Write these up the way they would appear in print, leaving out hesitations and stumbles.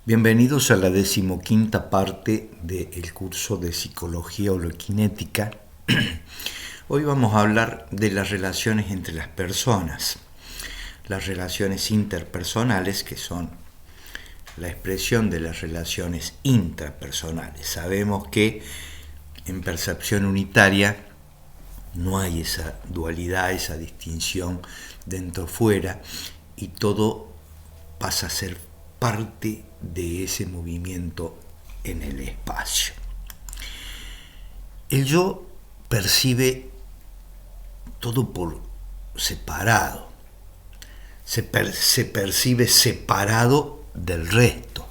Bienvenidos a la 15ª parte del curso de Psicología Holoquinética. Hoy vamos a hablar de las relaciones entre las personas, las relaciones interpersonales, que son la expresión de las relaciones intrapersonales. Sabemos que en percepción unitaria no hay esa dualidad, esa distinción dentro-fuera, y todo pasa a ser parte de ese movimiento en el espacio. El yo percibe todo por separado, se percibe separado del resto,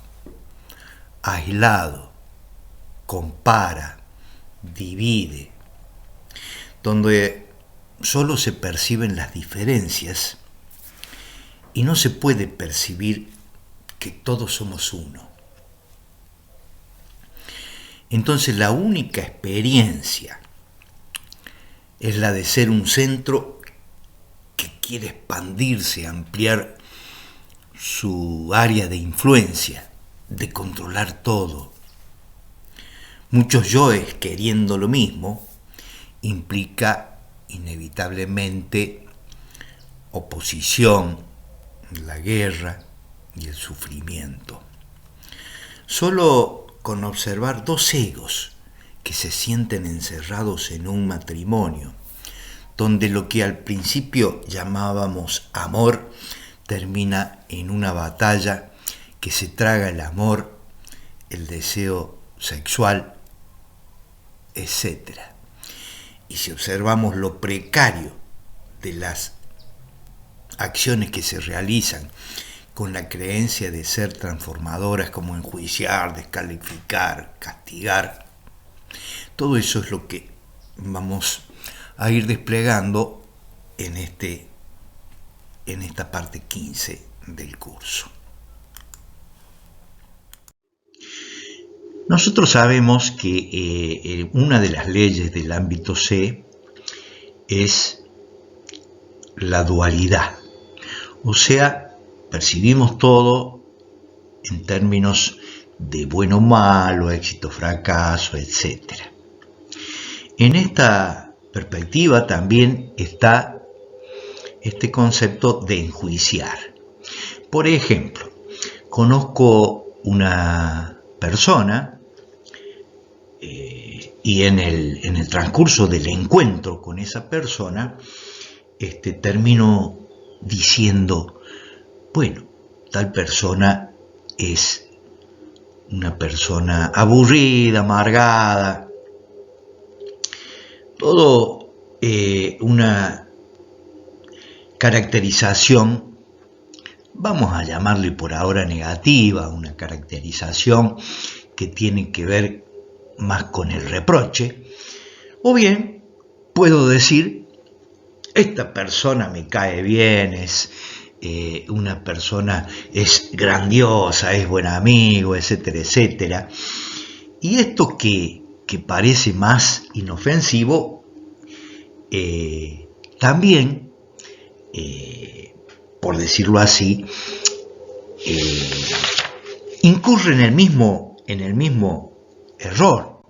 aislado, compara, divide, donde solo se perciben las diferencias y no se puede percibir que todos somos uno. Entonces la única experiencia es la de ser un centro que quiere expandirse, ampliar su área de influencia, de controlar todo. Muchos yoes queriendo lo mismo implica inevitablemente oposición, la guerra y el sufrimiento. Solo con observar dos egos que se sienten encerrados en un matrimonio, donde lo que al principio llamábamos amor termina en una batalla que se traga el amor, el deseo sexual, etc. Y si observamos lo precario de las acciones que se realizan con la creencia de ser transformadoras, como enjuiciar, descalificar, castigar, todo eso es lo que vamos a ir desplegando en esta parte 15 del curso. Nosotros sabemos que una de las leyes del ámbito C es la dualidad, o sea, percibimos todo en términos de bueno o malo, éxito o fracaso, etc. En esta perspectiva también está este concepto de enjuiciar. Por ejemplo, conozco una persona y en el transcurso del encuentro con esa persona termino diciendo: bueno, tal persona es una persona aburrida, amargada, todo una caracterización, vamos a llamarle por ahora negativa, una caracterización que tiene que ver más con el reproche, o bien puedo decir: esta persona me cae bien, una persona es grandiosa, es buen amigo, etcétera, etcétera. Y esto que parece más inofensivo, también, por decirlo así, incurre en el mismo error.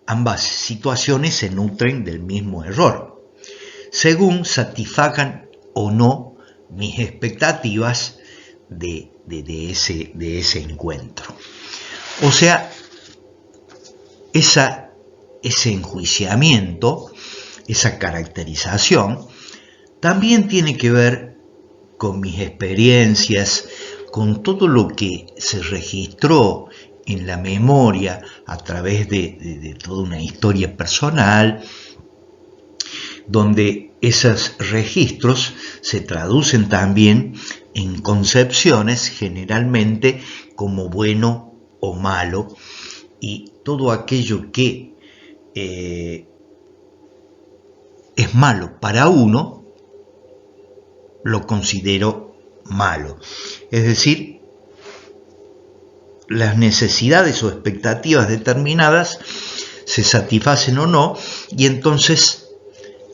Ambas situaciones se nutren del mismo error, según satisfagan o no mis expectativas de ese encuentro. O sea, ese enjuiciamiento, esa caracterización, también tiene que ver con mis experiencias, con todo lo que se registró en la memoria a través de toda una historia personal, donde esos registros se traducen también en concepciones, generalmente como bueno o malo, y todo aquello que es malo para uno, lo considero malo. Es decir, las necesidades o expectativas determinadas se satisfacen o no, y entonces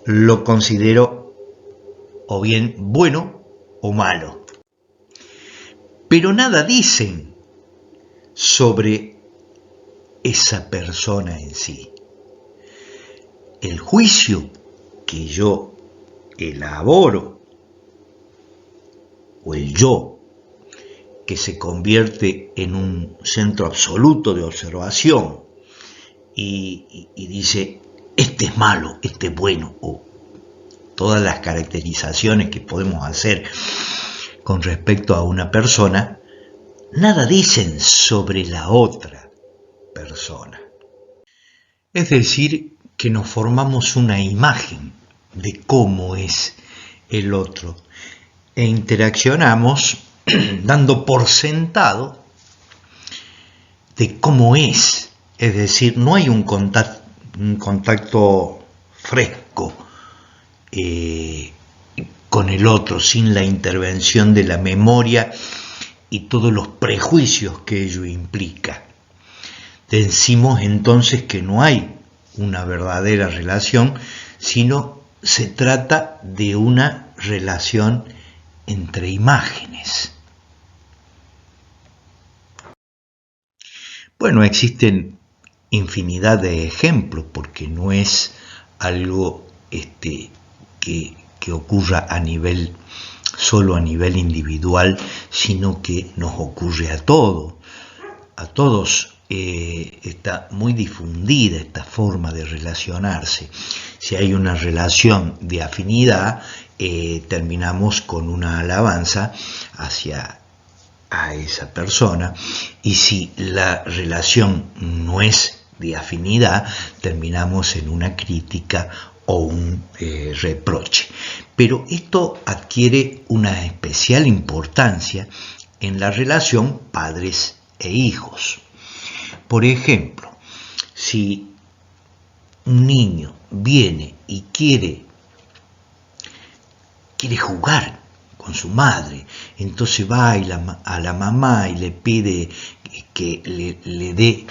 lo considero o bien bueno o malo. Pero nada dicen sobre esa persona en sí. El juicio que yo elaboro, o el yo, que se convierte en un centro absoluto de observación y dice, este es malo, este es bueno, o todas las caracterizaciones que podemos hacer con respecto a una persona, nada dicen sobre la otra persona. Es decir, que nos formamos una imagen de cómo es el otro e interaccionamos dando por sentado de cómo es decir, no hay un contacto fresco con el otro sin la intervención de la memoria y todos los prejuicios que ello implica. Decimos entonces que no hay una verdadera relación, sino se trata de una relación entre imágenes. Bueno, existen infinidad de ejemplos, porque no es algo que ocurra solo a nivel individual, sino que nos ocurre a todos. A todos está muy difundida esta forma de relacionarse. Si hay una relación de afinidad, terminamos con una alabanza a esa persona, y si la relación no es de afinidad, terminamos en una crítica o un reproche. Pero esto adquiere una especial importancia en la relación padres e hijos. Por ejemplo, si un niño viene y quiere jugar con su madre, entonces va a la mamá y le pide que le dé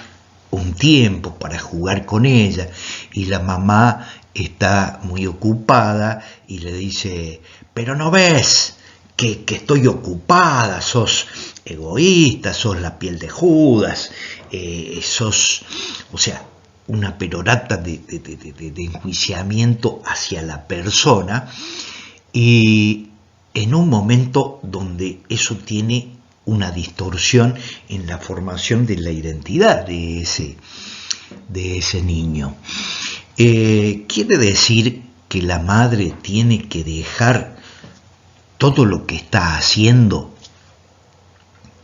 un tiempo para jugar con ella, y la mamá está muy ocupada y le dice, pero no ves que estoy ocupada, sos egoísta, sos la piel de Judas, sos, o sea, una perorata de enjuiciamiento hacia la persona, y en un momento donde eso tiene una distorsión en la formación de la identidad de ese niño. Quiere decir que la madre tiene que dejar todo lo que está haciendo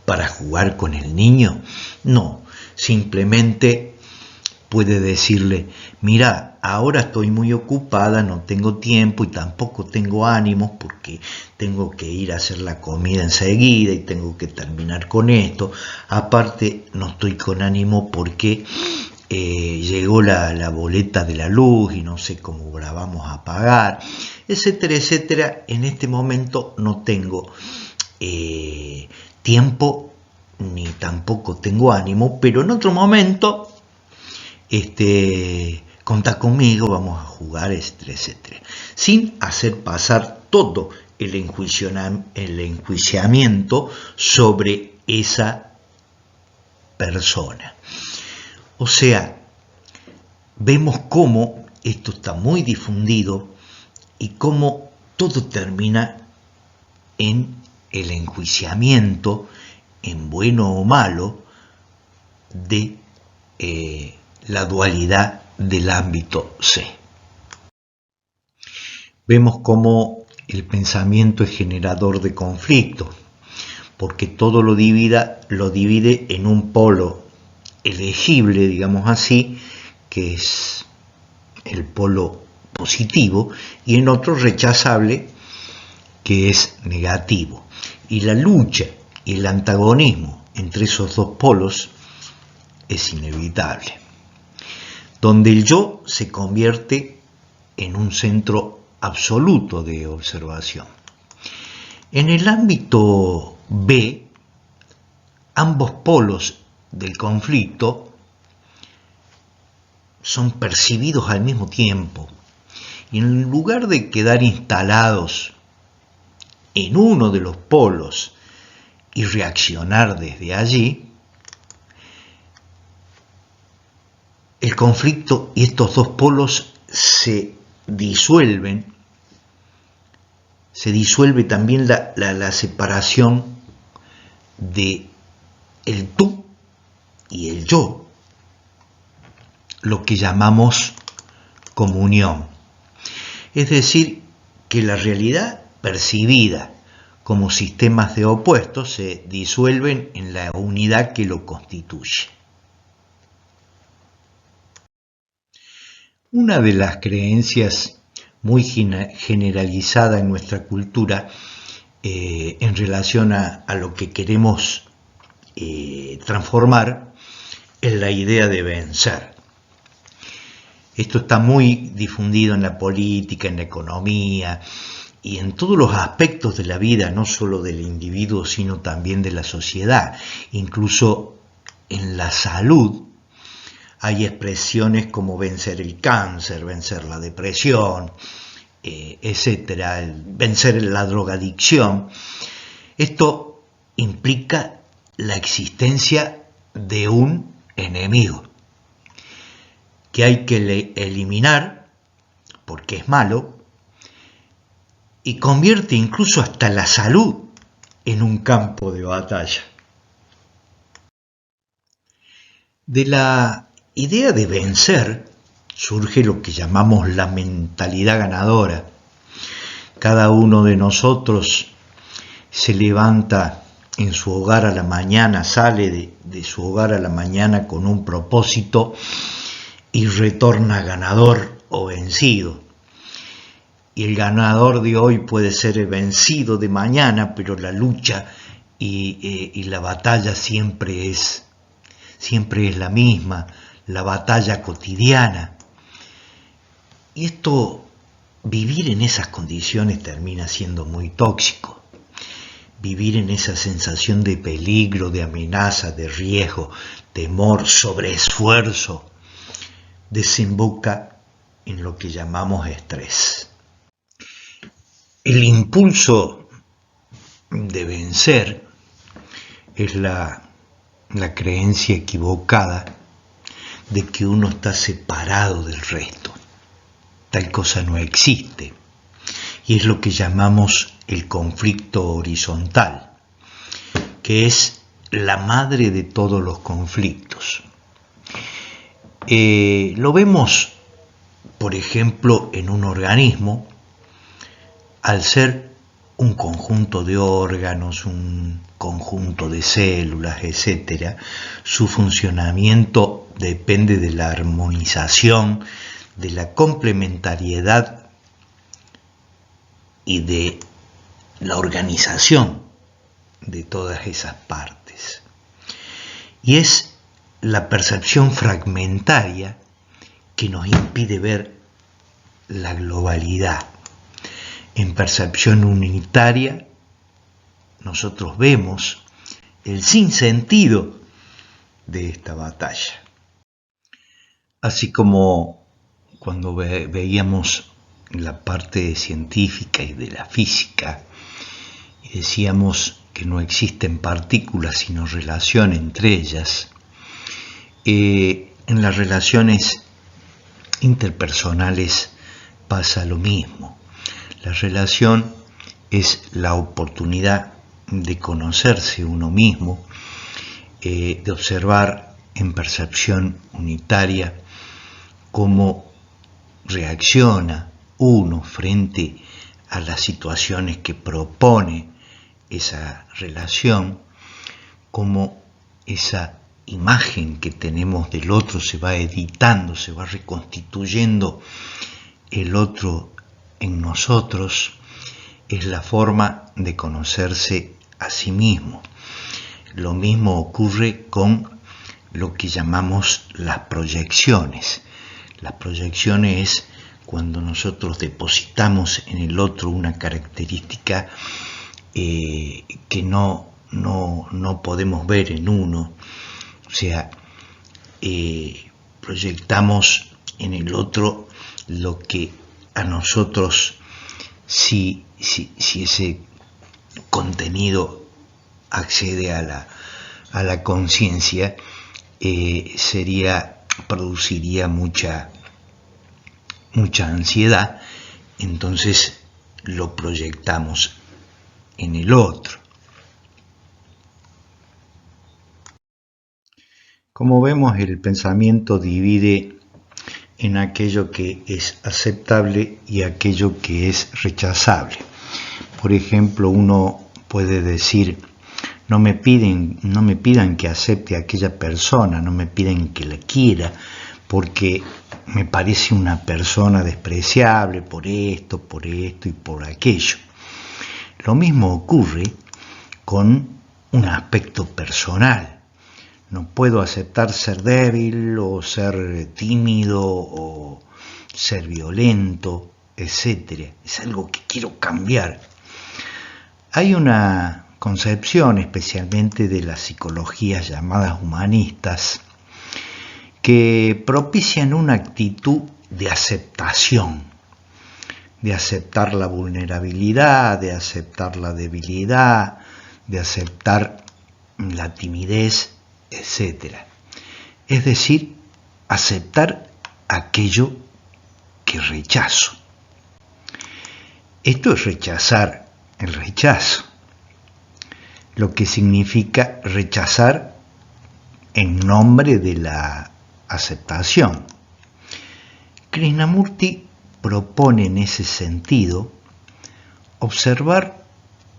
para jugar con el niño. No, simplemente puede decirle, mira, ahora estoy muy ocupada, no tengo tiempo y tampoco tengo ánimos porque tengo que ir a hacer la comida enseguida y tengo que terminar con esto. Aparte, no estoy con ánimo porque llegó la boleta de la luz y no sé cómo la vamos a pagar, etcétera, etcétera. En este momento no tengo tiempo ni tampoco tengo ánimo, pero en otro momento contá conmigo, vamos a jugar, etcétera, etcétera, sin hacer pasar todo el enjuiciamiento sobre esa persona. O sea, vemos cómo esto está muy difundido y cómo todo termina en el enjuiciamiento, en bueno o malo, de la dualidad del ámbito C. Vemos cómo el pensamiento es generador de conflicto, porque todo lo divide en un polo elegible, digamos así, que es el polo positivo, y en otro rechazable, que es negativo. Y la lucha y el antagonismo entre esos dos polos es inevitable, donde el yo se convierte en un centro absoluto de observación. En el ámbito B, ambos polos del conflicto son percibidos al mismo tiempo, y en lugar de quedar instalados en uno de los polos y reaccionar desde allí, el conflicto y estos dos polos se disuelve también la separación de el tú y el yo, lo que llamamos comunión. Es decir, que la realidad percibida como sistemas de opuestos se disuelven en la unidad que lo constituye. Una de las creencias muy generalizada en nuestra cultura en relación a lo que queremos transformar es la idea de vencer. Esto está muy difundido en la política, en la economía y en todos los aspectos de la vida, no solo del individuo, sino también de la sociedad. Incluso en la salud hay expresiones como vencer el cáncer, vencer la depresión, etcétera, vencer la drogadicción. Esto implica la existencia de un enemigo que hay que eliminar porque es malo y convierte incluso hasta la salud en un campo de batalla. De la idea de vencer surge lo que llamamos la mentalidad ganadora. Cada uno de nosotros se levanta en su hogar a la mañana, sale de su hogar a la mañana con un propósito y retorna ganador o vencido. Y el ganador de hoy puede ser el vencido de mañana, pero la lucha y la batalla siempre es la misma, la batalla cotidiana. Y esto, vivir en esas condiciones termina siendo muy tóxico. Vivir en esa sensación de peligro, de amenaza, de riesgo, temor, sobreesfuerzo, desemboca en lo que llamamos estrés. El impulso de vencer es la creencia equivocada de que uno está separado del resto. Tal cosa no existe. Y es lo que llamamos el conflicto horizontal, que es la madre de todos los conflictos. Lo vemos, por ejemplo, en un organismo, al ser un conjunto de órganos, un conjunto de células, etc., su funcionamiento depende de la armonización, de la complementariedad y de la organización de todas esas partes. Y es la percepción fragmentaria que nos impide ver la globalidad. En percepción unitaria, nosotros vemos el sinsentido de esta batalla. Así como cuando veíamos la parte científica y de la física y decíamos que no existen partículas sino relación entre ellas, en las relaciones interpersonales pasa lo mismo. La relación es la oportunidad de conocerse uno mismo, de observar en percepción unitaria cómo reacciona uno frente a las situaciones que propone esa relación, cómo esa imagen que tenemos del otro se va editando, se va reconstituyendo el otro en nosotros, es la forma de conocerse a sí mismo. Lo mismo ocurre con lo que llamamos las proyecciones. Las proyecciones es cuando nosotros depositamos en el otro una característica que no podemos ver en uno. O sea, proyectamos en el otro lo que a nosotros, si ese contenido accede a la conciencia, sería produciría mucha ansiedad, entonces lo proyectamos en el otro. Como vemos, el pensamiento divide en aquello que es aceptable y aquello que es rechazable. Por ejemplo, uno puede decir: no me pidan que acepte a aquella persona, no me piden que la quiera, porque me parece una persona despreciable por esto y por aquello. Lo mismo ocurre con un aspecto personal. No puedo aceptar ser débil o ser tímido o ser violento, etc. Es algo que quiero cambiar. Hay una concepción, especialmente de las psicologías llamadas humanistas, que propician una actitud de aceptación, de aceptar la vulnerabilidad, de aceptar la debilidad, de aceptar la timidez, etc. Es decir, aceptar aquello que rechazo. Esto es rechazar el rechazo, lo que significa rechazar en nombre de la aceptación. Krishnamurti propone en ese sentido observar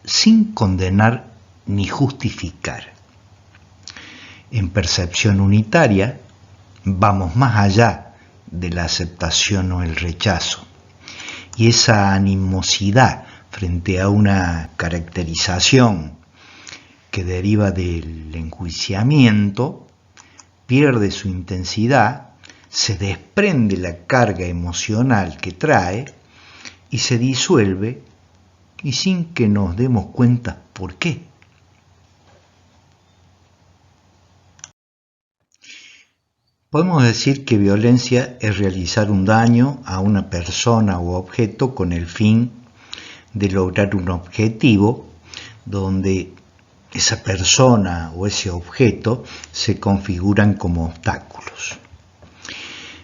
sin condenar ni justificar. En percepción unitaria vamos más allá de la aceptación o el rechazo, y esa animosidad frente a una caracterización que deriva del enjuiciamiento pierde su intensidad, se desprende la carga emocional que trae y se disuelve, y sin que nos demos cuenta por qué. Podemos decir que violencia es realizar un daño a una persona o objeto con el fin de lograr un objetivo donde esa persona o ese objeto se configuran como obstáculos.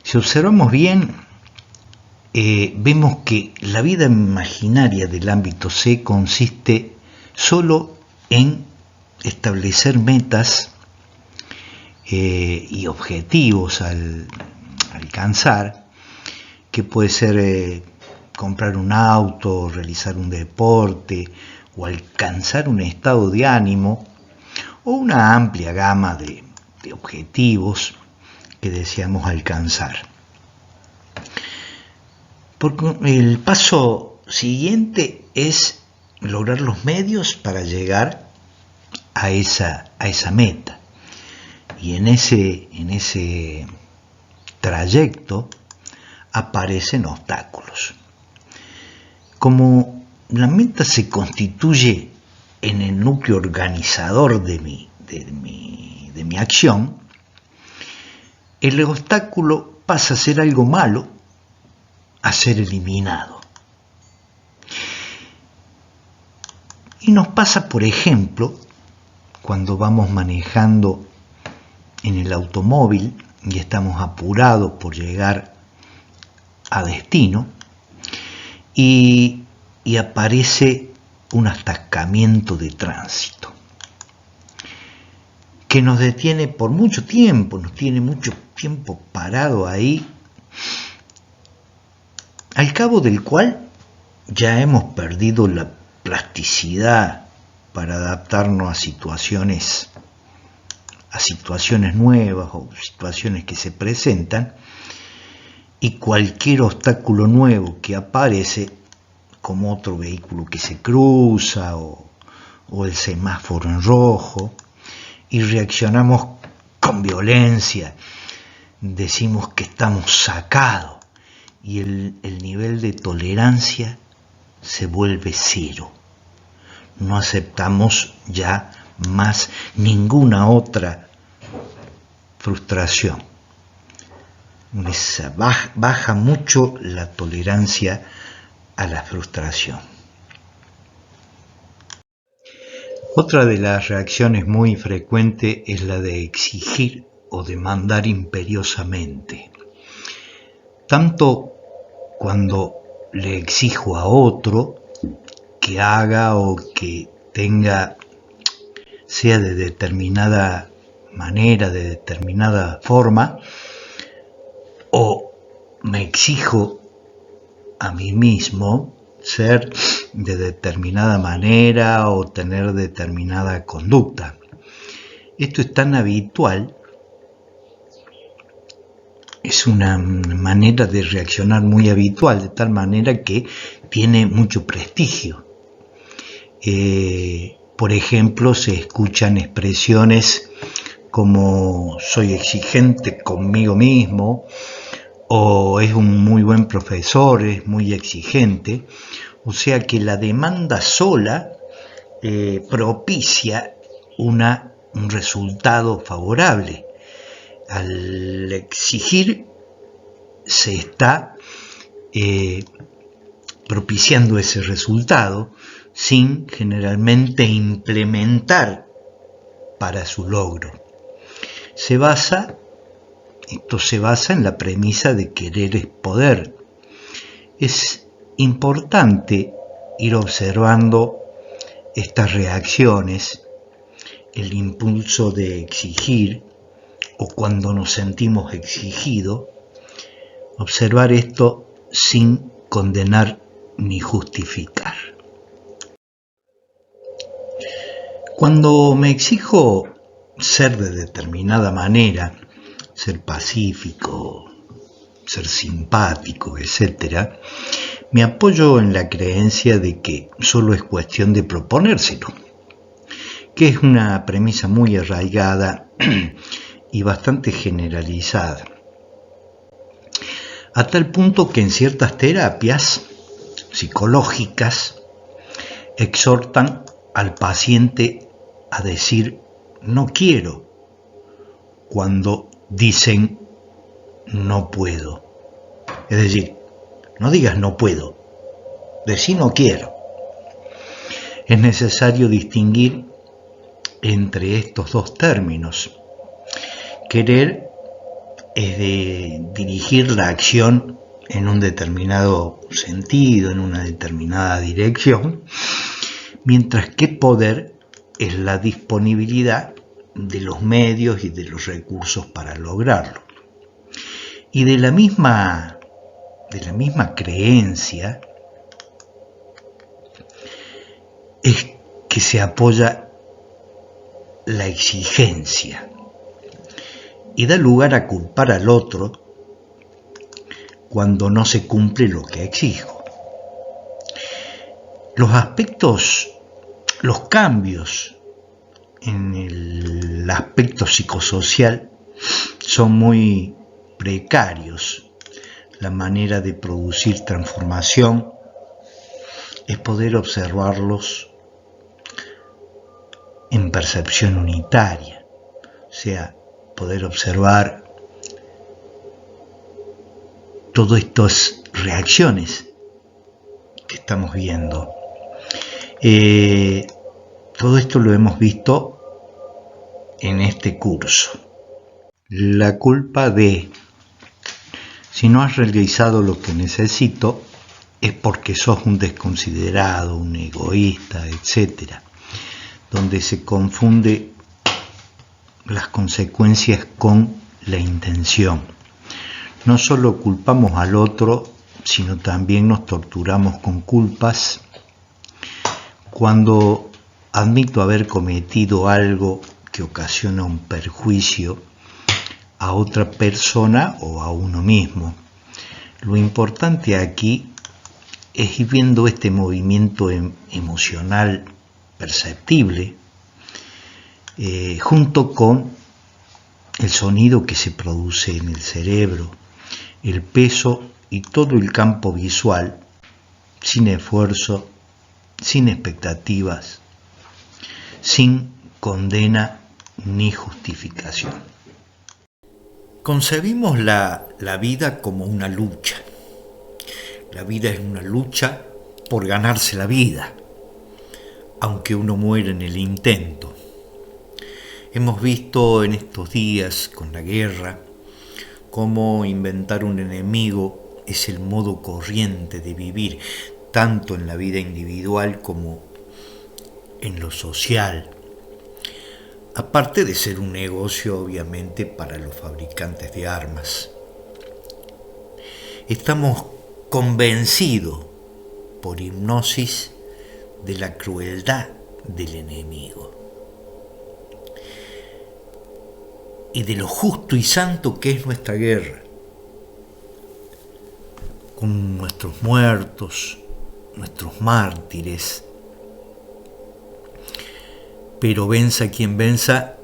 Si observamos bien, vemos que la vida imaginaria del ámbito C consiste solo en establecer metas y objetivos al alcanzar, que puede ser comprar un auto, realizar un deporte o alcanzar un estado de ánimo, o una amplia gama de objetivos que deseamos alcanzar. Porque el paso siguiente es lograr los medios para llegar a esa meta. Y en ese trayecto aparecen obstáculos. Como la meta se constituye en el núcleo organizador de mi acción, el obstáculo pasa a ser algo malo, a ser eliminado. Y nos pasa, por ejemplo, cuando vamos manejando en el automóvil y estamos apurados por llegar a destino y aparece un atascamiento de tránsito que nos detiene por mucho tiempo, nos tiene mucho tiempo parado ahí, al cabo del cual ya hemos perdido la plasticidad para adaptarnos a situaciones nuevas o situaciones que se presentan, y cualquier obstáculo nuevo que aparece, como otro vehículo que se cruza o el semáforo en rojo, y reaccionamos con violencia, decimos que estamos sacados y el nivel de tolerancia se vuelve cero. No aceptamos ya más ninguna otra frustración. Baja mucho la tolerancia a la frustración. Otra de las reacciones muy frecuentes es la de exigir o demandar imperiosamente, tanto cuando le exijo a otro que haga o que tenga, sea de determinada manera, de determinada forma, o me exijo a mí mismo ser de determinada manera o tener determinada conducta. Esto es tan habitual, es una manera de reaccionar muy habitual, de tal manera que tiene mucho prestigio. Por ejemplo, se escuchan expresiones como soy exigente conmigo mismo, o es un muy buen profesor, es muy exigente. O sea que la demanda sola propicia un resultado favorable. Al exigir se está propiciando ese resultado sin generalmente implementar para su logro. Esto se basa en la premisa de querer es poder. Es importante ir observando estas reacciones, el impulso de exigir o cuando nos sentimos exigidos, observar esto sin condenar ni justificar. Cuando me exijo ser de determinada manera, ser pacífico, ser simpático, etc., me apoyo en la creencia de que solo es cuestión de proponérselo, que es una premisa muy arraigada y bastante generalizada, a tal punto que en ciertas terapias psicológicas exhortan al paciente a decir no quiero cuando dicen no puedo. Es decir, no digas no puedo, decí no quiero. Es necesario distinguir entre estos dos términos. Querer es de dirigir la acción en un determinado sentido, en una determinada dirección, mientras que poder es la disponibilidad de los medios y de los recursos para lograrlo. Y de la misma creencia es que se apoya la exigencia y da lugar a culpar al otro cuando no se cumple lo que exijo. Los cambios en el aspecto psicosocial son muy precarios. La manera de producir transformación es poder observarlos en percepción unitaria, o sea, poder observar todas estas reacciones que estamos viendo. Todo esto lo hemos visto en este curso. La culpa de si no has realizado lo que necesito es porque sos un desconsiderado, un egoísta, etc., donde se confunde las consecuencias con la intención. No solo culpamos al otro, sino también nos torturamos con culpas. Cuando admito haber cometido algo que ocasiona un perjuicio a otra persona o a uno mismo, lo importante aquí es ir viendo este movimiento emocional perceptible junto con el sonido que se produce en el cerebro, el peso y todo el campo visual, sin esfuerzo, sin expectativas, sin condena ni justificación. Concebimos la vida como una lucha. La vida es una lucha por ganarse la vida, aunque uno muere en el intento. Hemos visto en estos días con la guerra cómo inventar un enemigo es el modo corriente de vivir, tanto en la vida individual como en lo social. Aparte de ser un negocio, obviamente, para los fabricantes de armas. Estamos convencidos por hipnosis de la crueldad del enemigo y de lo justo y santo que es nuestra guerra, con nuestros muertos, nuestros mártires. Pero venza quien venza,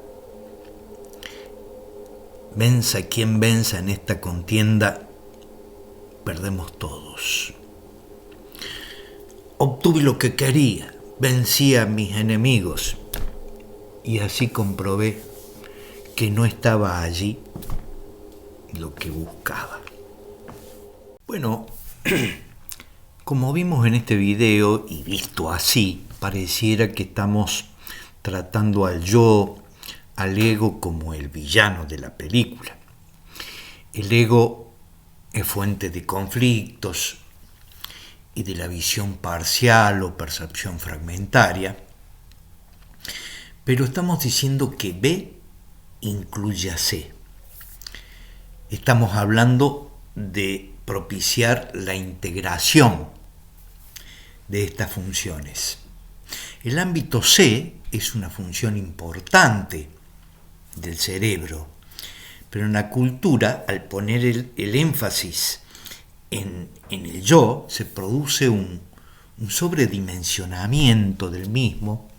venza quien venza en esta contienda, perdemos todos. Obtuve lo que quería, vencí a mis enemigos y así comprobé que no estaba allí lo que buscaba. Bueno, como vimos en este video y visto así, pareciera que estamos tratando al yo, al ego como el villano de la película. El ego es fuente de conflictos y de la visión parcial o percepción fragmentaria, pero estamos diciendo que B incluye a C. Estamos hablando de propiciar la integración de estas funciones. El ámbito C es una función importante del cerebro, pero en la cultura, al poner el énfasis en el yo, se produce un sobredimensionamiento del mismo.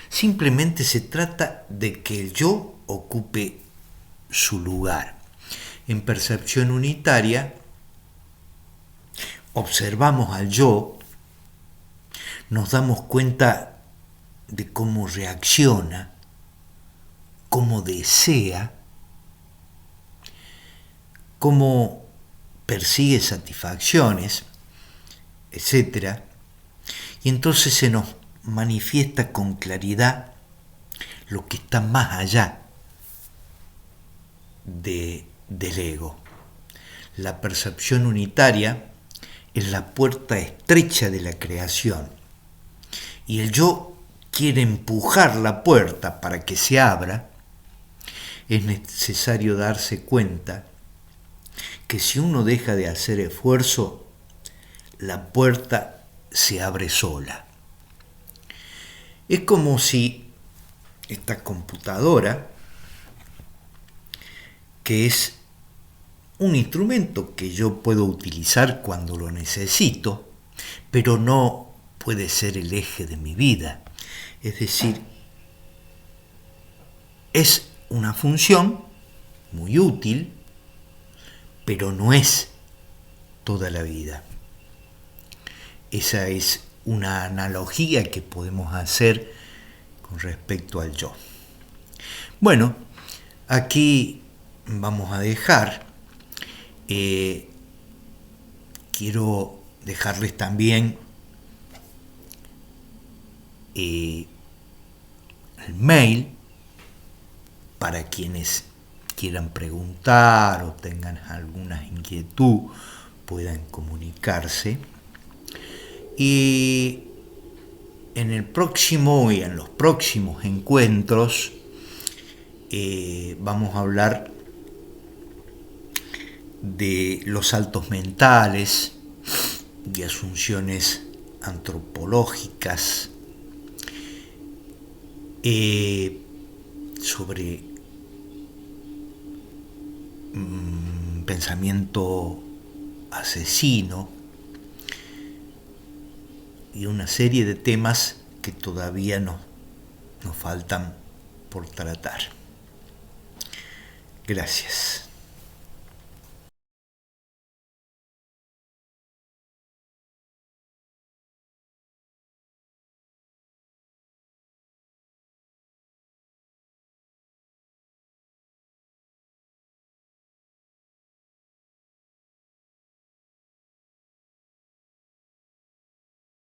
Simplemente se trata de que el yo ocupe su lugar. En percepción unitaria, observamos al yo, nos damos cuenta de cómo reacciona, cómo desea, cómo persigue satisfacciones, etc. Y entonces se nos manifiesta con claridad lo que está más allá del ego. La percepción unitaria es la puerta estrecha de la creación y el yo quiere empujar la puerta para que se abra. Es necesario darse cuenta que si uno deja de hacer esfuerzo, la puerta se abre sola. Es como si esta computadora, que es un instrumento que yo puedo utilizar cuando lo necesito, pero no puede ser el eje de mi vida. Es decir, es una función muy útil, pero no es toda la vida. Esa es una analogía que podemos hacer con respecto al yo. Bueno, aquí vamos a dejar. Quiero dejarles también el mail para quienes quieran preguntar o tengan alguna inquietud, puedan comunicarse. Y en el próximo y en los próximos encuentros vamos a hablar de los saltos mentales y asunciones antropológicas, sobre pensamiento asesino y una serie de temas que todavía nos faltan por tratar. Gracias.